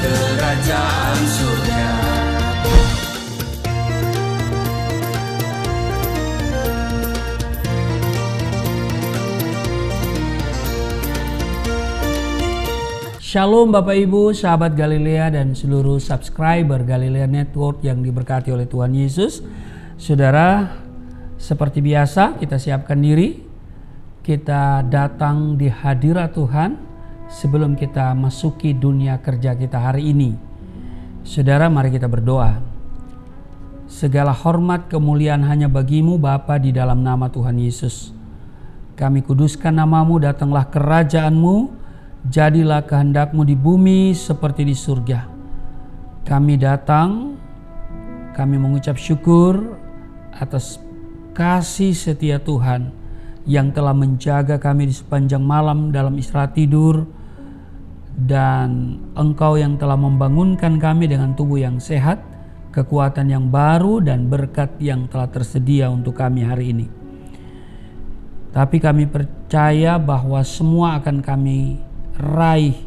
kerajaan surga. Shalom Bapak Ibu, sahabat Galilea dan seluruh subscriber Galilea Network yang diberkati oleh Tuhan Yesus. Saudara, seperti biasa kita siapkan diri, kita datang di hadirat Tuhan sebelum kita masuki dunia kerja kita hari ini. Saudara, mari kita berdoa. Segala hormat kemuliaan hanya bagimu Bapa di dalam nama Tuhan Yesus. Kami kuduskan namamu, datanglah kerajaanmu. Jadilah kehendak-Mu di bumi seperti di surga. Kami datang, kami mengucap syukur atas kasih setia Tuhan yang telah menjaga kami di sepanjang malam dalam istirahat tidur, dan Engkau yang telah membangunkan kami dengan tubuh yang sehat, kekuatan yang baru dan berkat yang telah tersedia untuk kami hari ini. Tapi kami percaya bahwa semua akan kami raih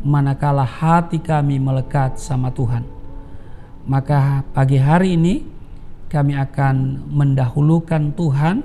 manakala hati kami melekat sama Tuhan. Maka pagi hari ini kami akan mendahulukan Tuhan,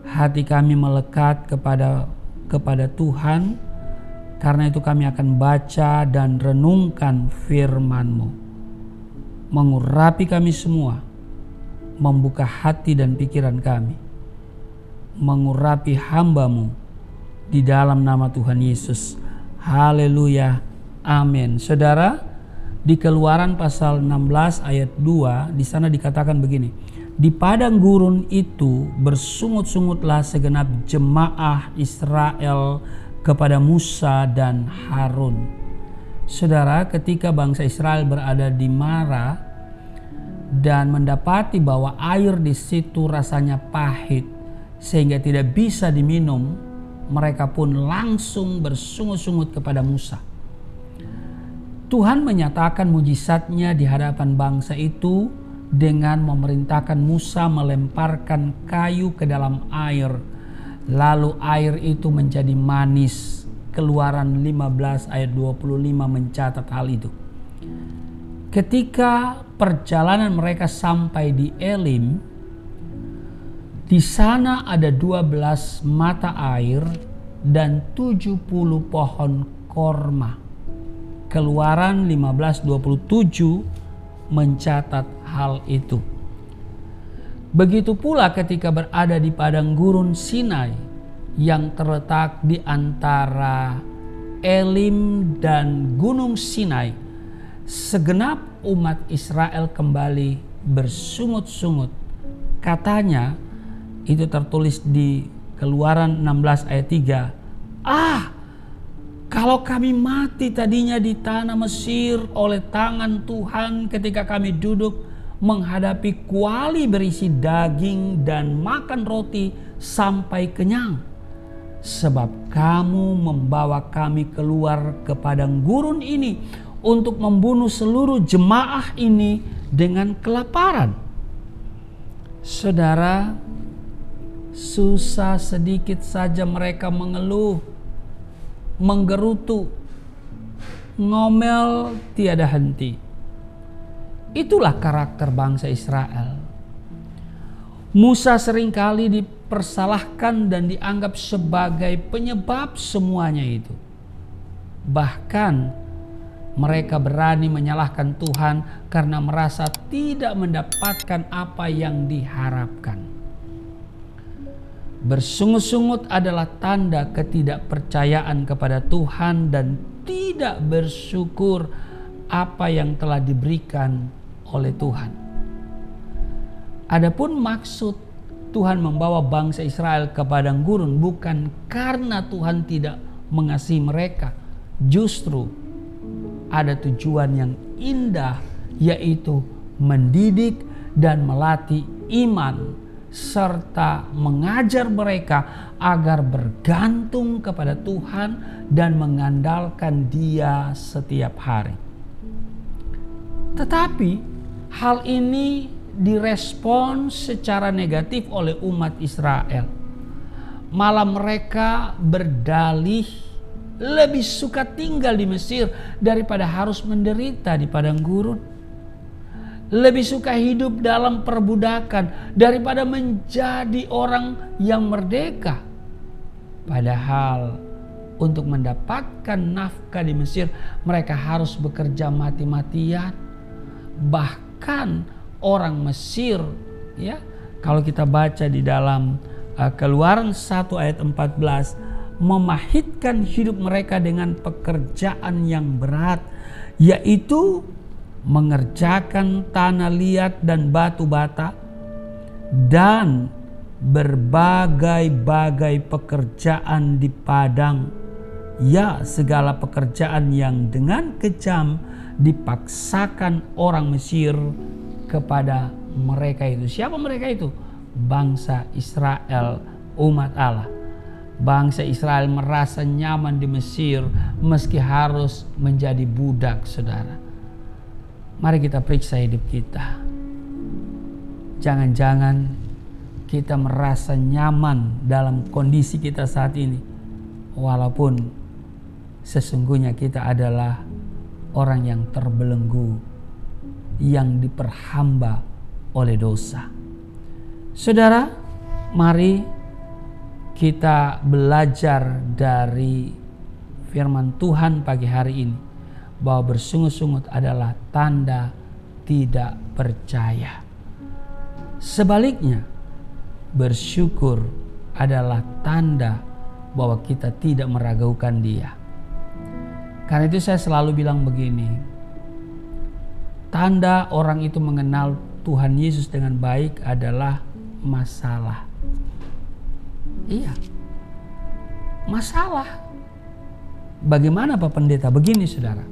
hati kami melekat kepada Tuhan. Karena itu kami akan baca dan renungkan firman-Mu, mengurapi kami semua, membuka hati dan pikiran kami, mengurapi hamba-Mu di dalam nama Tuhan Yesus. Haleluya. Amin. Saudara, di Keluaran pasal 16 ayat 2 di sana dikatakan begini. Di padang gurun itu bersungut-sungutlah segenap jemaah Israel kepada Musa dan Harun. Saudara, ketika bangsa Israel berada di Mara dan mendapati bahwa air di situ rasanya pahit sehingga tidak bisa diminum, mereka pun langsung bersungut-sungut kepada Musa. Tuhan menyatakan mujizatnya di hadapan bangsa itu dengan memerintahkan Musa melemparkan kayu ke dalam air. Lalu air itu menjadi manis. Keluaran 15 ayat 25 mencatat hal itu. Ketika perjalanan mereka sampai di Elim, di sana ada 12 mata air dan 70 pohon korma. Keluaran 15:27 mencatat hal itu. Begitu pula ketika berada di padang gurun Sinai yang terletak di antara Elim dan Gunung Sinai, segenap umat Israel kembali bersungut-sungut. Katanya, itu tertulis di Keluaran 16 ayat 3. Kalau kami mati tadinya di tanah Mesir oleh tangan Tuhan ketika kami duduk menghadapi kuali berisi daging dan makan roti sampai kenyang. Sebab kamu membawa kami keluar ke padang gurun ini untuk membunuh seluruh jemaah ini dengan kelaparan. Saudara, susah sedikit saja mereka mengeluh, menggerutu, ngomel tiada henti. Itulah karakter bangsa Israel. Musa seringkali dipersalahkan dan dianggap sebagai penyebab semuanya itu. Bahkan mereka berani menyalahkan Tuhan karena merasa tidak mendapatkan apa yang diharapkan. Bersungut-sungut adalah tanda ketidakpercayaan kepada Tuhan dan tidak bersyukur apa yang telah diberikan oleh Tuhan. Adapun maksud Tuhan membawa bangsa Israel ke padang gurun bukan karena Tuhan tidak mengasihi mereka. Justru ada tujuan yang indah, yaitu mendidik dan melatih iman serta mengajar mereka agar bergantung kepada Tuhan dan mengandalkan Dia setiap hari. Tetapi hal ini direspon secara negatif oleh umat Israel. Malah mereka berdalih lebih suka tinggal di Mesir daripada harus menderita di padang gurun. Lebih suka hidup dalam perbudakan daripada menjadi orang yang merdeka. Padahal untuk mendapatkan nafkah di Mesir mereka harus bekerja mati-matian. Bahkan orang Mesir, ya, kalau kita baca di dalam Keluaran 1 ayat 14, memahitkan hidup mereka dengan pekerjaan yang berat, yaitu mengerjakan tanah liat dan batu bata dan berbagai-bagai pekerjaan di padang. Ya, segala pekerjaan yang dengan kejam dipaksakan orang Mesir kepada mereka itu. Siapa mereka itu? Bangsa Israel, umat Allah. Bangsa Israel merasa nyaman di Mesir meski harus menjadi budak, saudara. Mari kita periksa hidup kita. Jangan-jangan kita merasa nyaman dalam kondisi kita saat ini, walaupun sesungguhnya kita adalah orang yang terbelenggu, yang diperhamba oleh dosa. Saudara, mari kita belajar dari firman Tuhan pagi hari ini bahwa bersungut-sungut adalah tanda tidak percaya. Sebaliknya, bersyukur adalah tanda bahwa kita tidak meragukan Dia. Karena itu saya selalu bilang begini, tanda orang itu mengenal Tuhan Yesus dengan baik adalah masalah. Iya, masalah. Bagaimana Pak Pendeta? Begini saudara,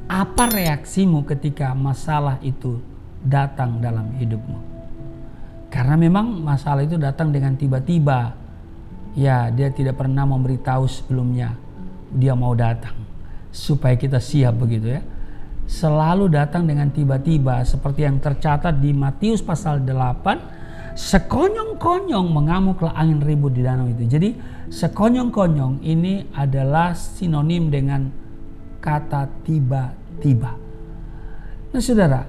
apa reaksimu ketika masalah itu datang dalam hidupmu? Karena memang masalah itu datang dengan tiba-tiba. Ya, dia tidak pernah memberitahu sebelumnya dia mau datang supaya kita siap, begitu ya. Selalu datang dengan tiba-tiba, seperti yang tercatat di Matius pasal 8, sekonyong-konyong mengamuklah angin ribut di danau itu. Jadi sekonyong-konyong ini adalah sinonim dengan kata tiba-tiba. Nah saudara,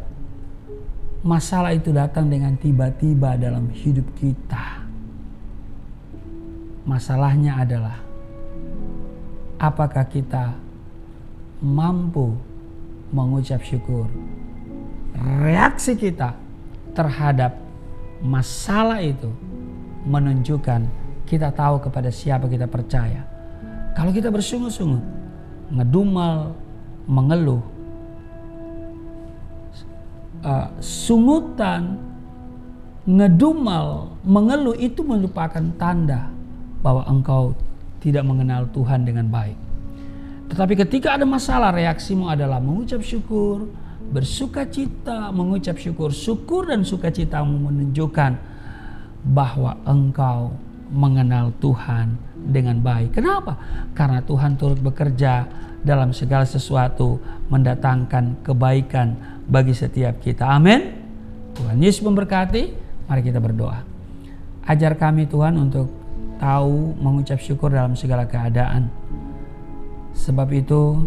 masalah itu datang dengan tiba-tiba dalam hidup kita. Masalahnya adalah apakah kita mampu mengucap syukur. Reaksi kita terhadap masalah itu menunjukkan kita tahu kepada siapa kita percaya. Kalau kita bersungut-sungut, ngedumel, mengeluh, sungutan, ngedumel, mengeluh itu merupakan tanda bahwa engkau tidak mengenal Tuhan dengan baik. Tetapi ketika ada masalah, reaksimu adalah mengucap syukur, bersuka cita, mengucap syukur. Syukur dan sukacitamu menunjukkan bahwa engkau mengenal Tuhan dengan baik. Kenapa? Karena Tuhan turut bekerja dalam segala sesuatu, mendatangkan kebaikan bagi setiap kita. Amin. Tuhan Yesus memberkati. Mari kita berdoa. Ajar kami Tuhan untuk tahu mengucap syukur dalam segala keadaan. Sebab itu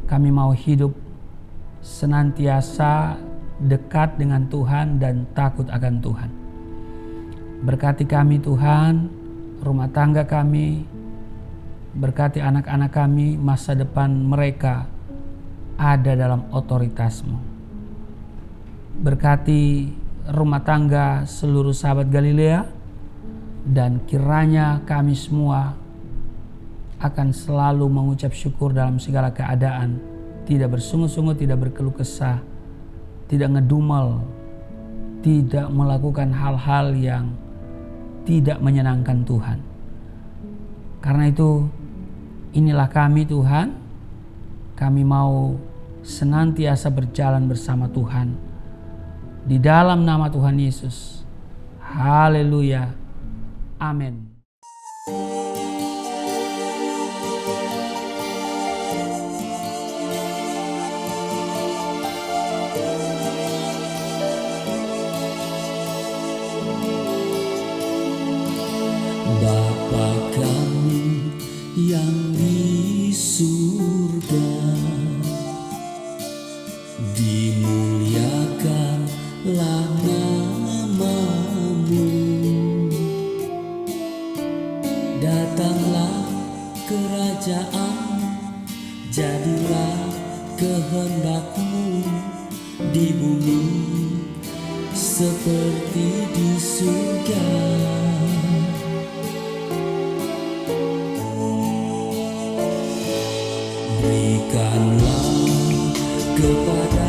kami mau hidup senantiasa dekat dengan Tuhan dan takut akan Tuhan. Berkati kami Tuhan, rumah tangga kami, berkati anak-anak kami, masa depan mereka ada dalam otoritas-Mu. Berkati rumah tangga seluruh sahabat Galilea, dan kiranya kami semua akan selalu mengucap syukur dalam segala keadaan, tidak bersungut-sungut, tidak berkeluh kesah, tidak ngedumel, tidak melakukan hal-hal yang tidak menyenangkan Tuhan. Karena itu inilah kami Tuhan, kami mau senantiasa berjalan bersama Tuhan di dalam nama Tuhan Yesus. Haleluya. Amin. Bapa kami yang kehendak-Mu di bumi seperti di surga. Berikanlah kepada